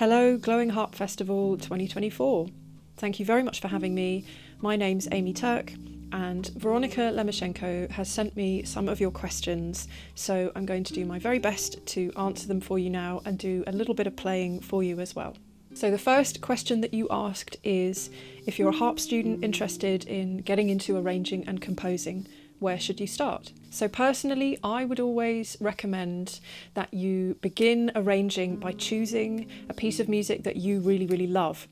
Hello, Glowing Harp Festival 2024. Thank you very much for having me. My name's Amy Turk, and Veronika Lemoshenko has sent me some of your questions, so I'm going to do my very best to answer them for you now and do a little bit of playing for you as well. So the first question that you asked is, if you're a harp student interested in getting into arranging and composing, where should you start? So personally, I would always recommend that you begin arranging by choosing a piece of music that you really, really love,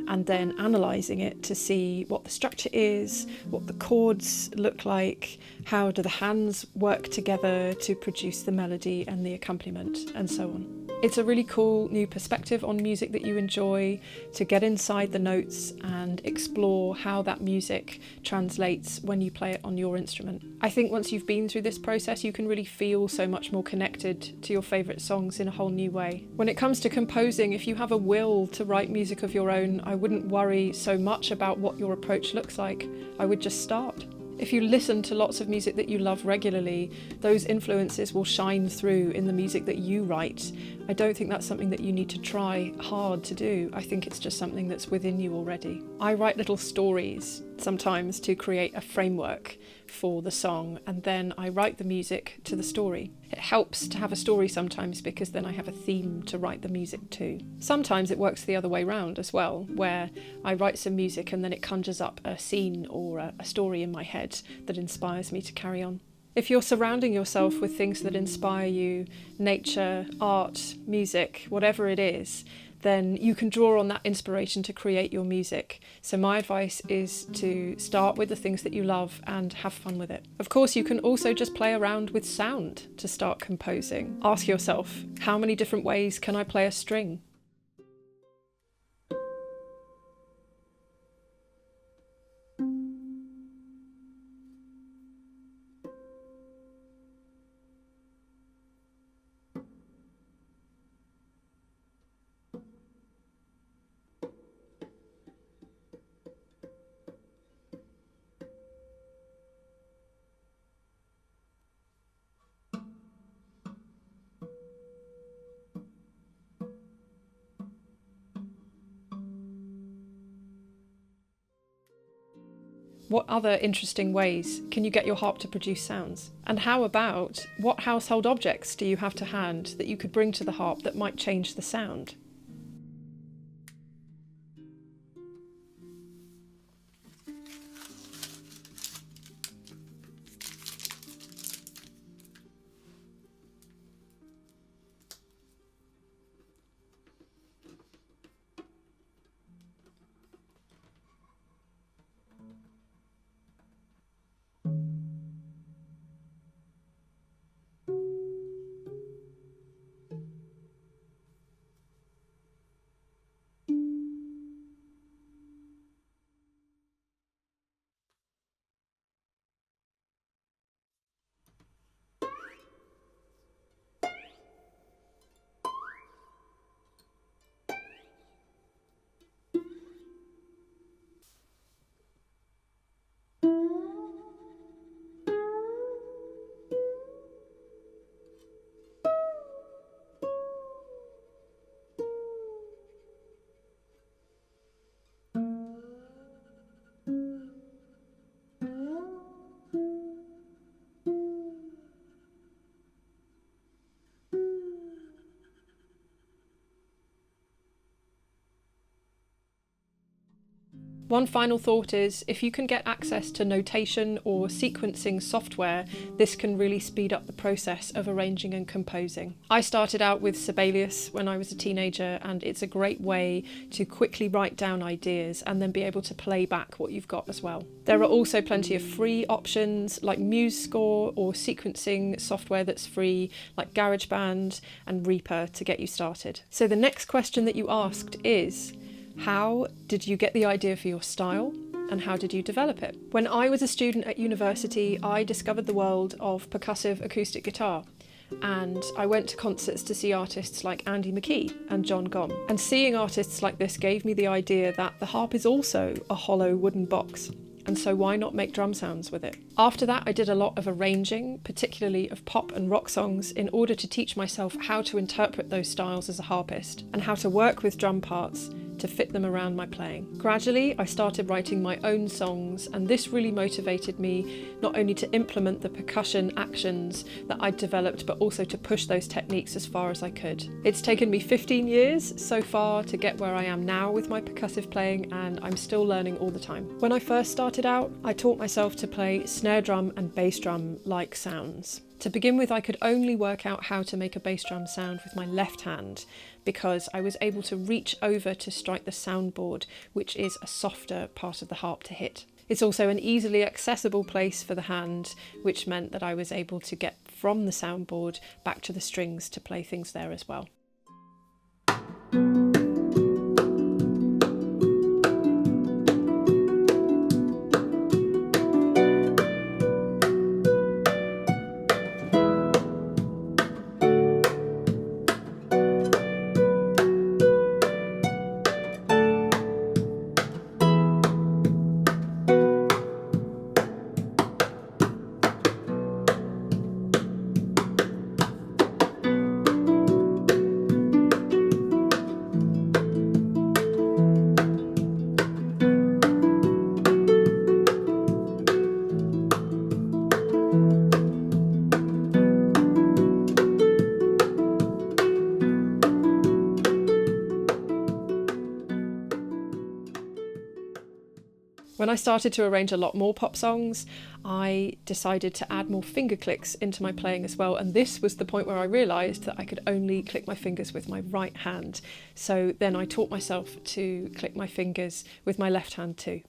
and then analysing it to see what the structure is, what the chords look like, how do the hands work together to produce the melody and the accompaniment, and so on. It's a really cool new perspective on music that you enjoy, to get inside the notes and explore how that music translates when you play it on your instrument. I think once you've been through this process, you can really feel so much more connected to your favourite songs in a whole new way. When it comes to composing, if you have a will to write music of your own, I wouldn't worry so much about what your approach looks like. I would just start. If you listen to lots of music that you love regularly, those influences will shine through in the music that you write. I don't think that's something that you need to try hard to do. I think it's just something that's within you already. I write little stories sometimes to create a framework for the song, and then I write the music to the story. It helps to have a story sometimes because then I have a theme to write the music to. Sometimes it works the other way round as well, where I write some music and then it conjures up a scene or a story in my head that inspires me to carry on. If you're surrounding yourself with things that inspire you, nature, art, music, whatever it is, then you can draw on that inspiration to create your music. So my advice is to start with the things that you love and have fun with it. Of course, you can also just play around with sound to start composing. Ask yourself, how many different ways can I play a string? What other interesting ways can you get your harp to produce sounds? And how about, what household objects do you have to hand that you could bring to the harp that might change the sound? One final thought is, if you can get access to notation or sequencing software, this can really speed up the process of arranging and composing. I started out with Sibelius when I was a teenager, and it's a great way to quickly write down ideas and then be able to play back what you've got as well. There are also plenty of free options like MuseScore or sequencing software that's free like GarageBand and Reaper to get you started. So the next question that you asked is, how did you get the idea for your style and how did you develop it? When I was a student at university, I discovered the world of percussive acoustic guitar, and I went to concerts to see artists like Andy McKee and John Gom. And seeing artists like this gave me the idea that the harp is also a hollow wooden box. and so why not make drum sounds with it? After that, I did a lot of arranging, particularly of pop and rock songs, in order to teach myself how to interpret those styles as a harpist and how to work with drum parts to fit them around my playing. Gradually, I started writing my own songs, and this really motivated me not only to implement the percussion actions that I'd developed, but also to push those techniques as far as I could. It's taken me 15 years so far to get where I am now with my percussive playing, and I'm still learning all the time. When I first started out, I taught myself to play snare drum and bass drum like sounds. To begin with, I could only work out how to make a bass drum sound with my left hand, because I was able to reach over to strike the soundboard, which is a softer part of the harp to hit. It's also an easily accessible place for the hand, which meant that I was able to get from the soundboard back to the strings to play things there as well. When I started to arrange a lot more pop songs, I decided to add more finger clicks into my playing as well, and this was the point where I realised that I could only click my fingers with my right hand. So then I taught myself to click my fingers with my left hand too.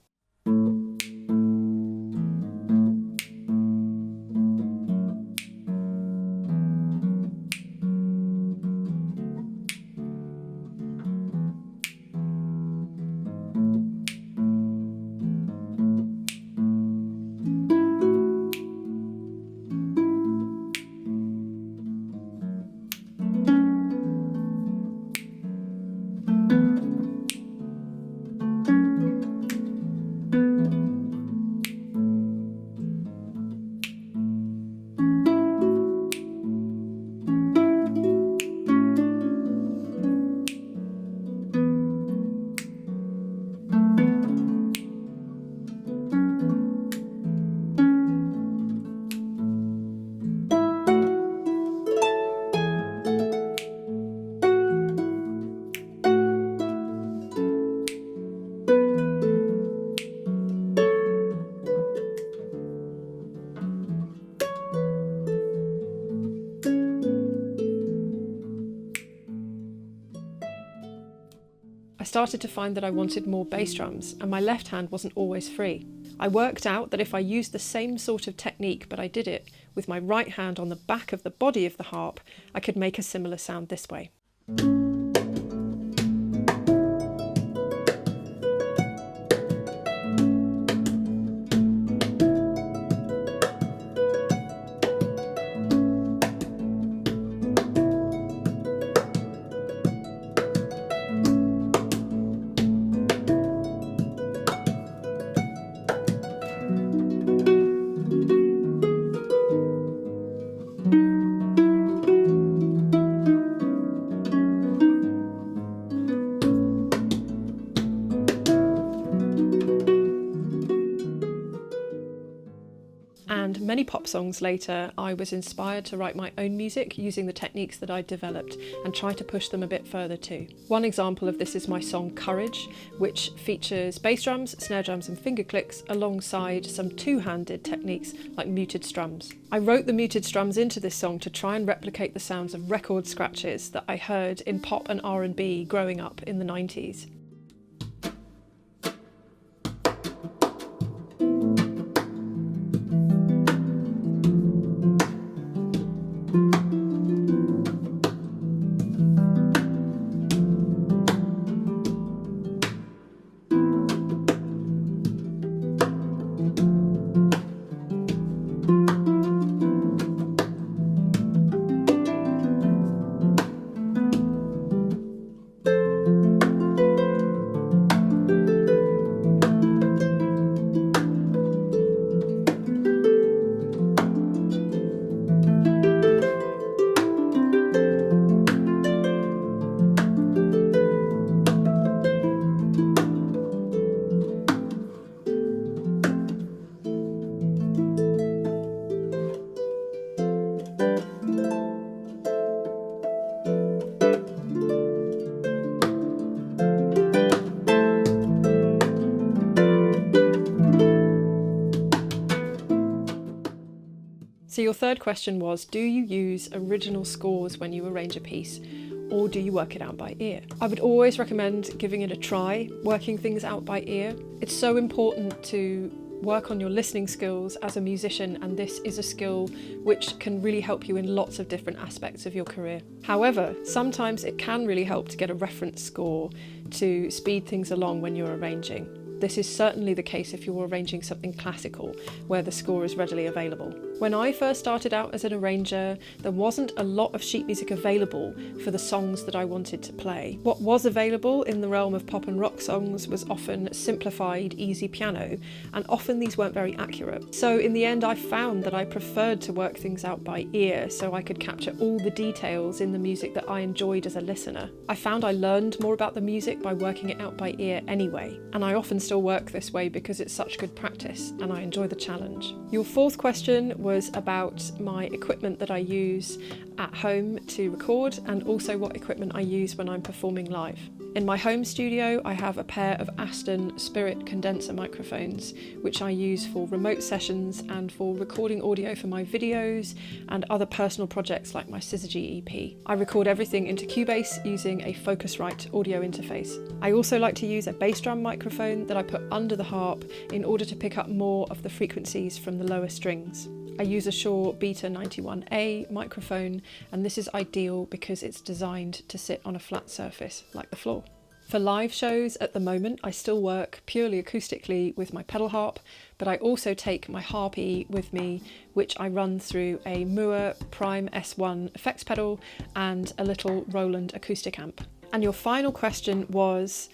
I started to find that I wanted more bass drums, and my left hand wasn't always free. I worked out that if I used the same sort of technique, but I did it with my right hand on the back of the body of the harp, I could make a similar sound this way. And many pop songs later, I was inspired to write my own music using the techniques that I'd developed and try to push them a bit further too. One example of this is my song Courage, which features bass drums, snare drums and finger clicks alongside some two-handed techniques like muted strums. I wrote the muted strums into this song to try and replicate the sounds of record scratches that I heard in pop and R&B growing up in the 90s. So your third question was, do you use original scores when you arrange a piece, or do you work it out by ear? I would always recommend giving it a try, working things out by ear. It's so important to work on your listening skills as a musician, and this is a skill which can really help you in lots of different aspects of your career. However, sometimes it can really help to get a reference score to speed things along when you're arranging. This is certainly the case if you're arranging something classical, where the score is readily available. When I first started out as an arranger, there wasn't a lot of sheet music available for the songs that I wanted to play. What was available in the realm of pop and rock songs was often simplified, easy piano, and often these weren't very accurate. So in the end, I found that I preferred to work things out by ear so I could capture all the details in the music that I enjoyed as a listener. I found I learned more about the music by working it out by ear anyway, and I often still work this way because it's such good practice and I enjoy the challenge. Your fourth question was about my equipment that I use at home to record, and also what equipment I use when I'm performing live. In my home studio, I have a pair of Aston Spirit condenser microphones, which I use for remote sessions and for recording audio for my videos and other personal projects like my Syzygy EP. I record everything into Cubase using a Focusrite audio interface. I also like to use a bass drum microphone that I put under the harp in order to pick up more of the frequencies from the lower strings. I use a Shure Beta 91A microphone, and this is ideal because it's designed to sit on a flat surface like the floor. For live shows at the moment, I still work purely acoustically with my pedal harp, but I also take my Harp E with me, which I run through a Mooer Prime S1 effects pedal and a little Roland acoustic amp. And your final question was,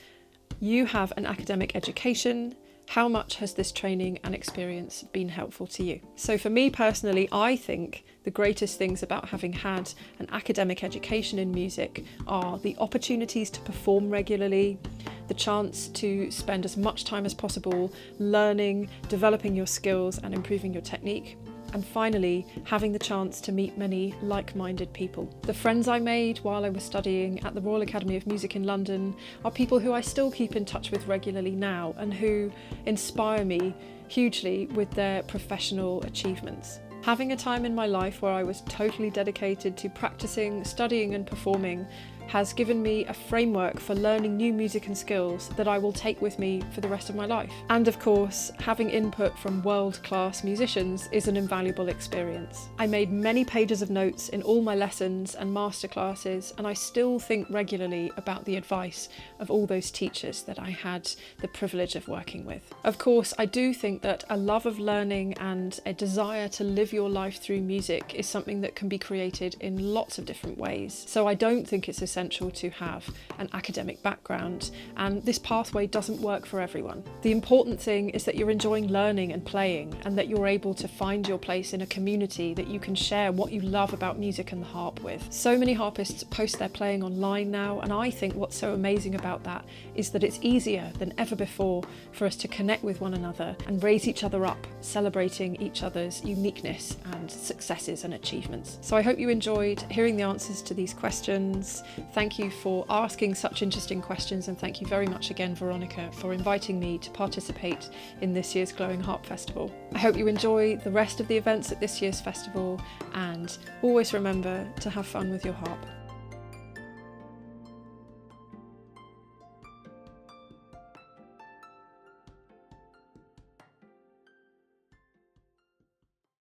you have an academic education. How much has this training and experience been helpful to you? So for me personally, I think the greatest things about having had an academic education in music are the opportunities to perform regularly, the chance to spend as much time as possible learning, developing your skills and improving your technique, and finally, having the chance to meet many like-minded people. The friends I made while I was studying at the Royal Academy of Music in London are people who I still keep in touch with regularly now and who inspire me hugely with their professional achievements. Having a time in my life where I was totally dedicated to practicing, studying and performing has given me a framework for learning new music and skills that I will take with me for the rest of my life. And of course, having input from world-class musicians is an invaluable experience. I made many pages of notes in all my lessons and masterclasses, and I still think regularly about the advice of all those teachers that I had the privilege of working with. Of course, I do think that a love of learning and a desire to live your life through music is something that can be created in lots of different ways. So I don't think it's essential to have an academic background, and this pathway doesn't work for everyone. The important thing is that you're enjoying learning and playing, and that you're able to find your place in a community that you can share what you love about music and the harp with. So many harpists post their playing online now, and I think what's so amazing about that is that it's easier than ever before for us to connect with one another and raise each other up, celebrating each other's uniqueness and successes and achievements. So I hope you enjoyed hearing the answers to these questions. Thank you for asking such interesting questions, and thank you very much again, Veronica, for inviting me to participate in this year's Glowing Harp Festival. I hope you enjoy the rest of the events at this year's festival, and always remember to have fun with your harp.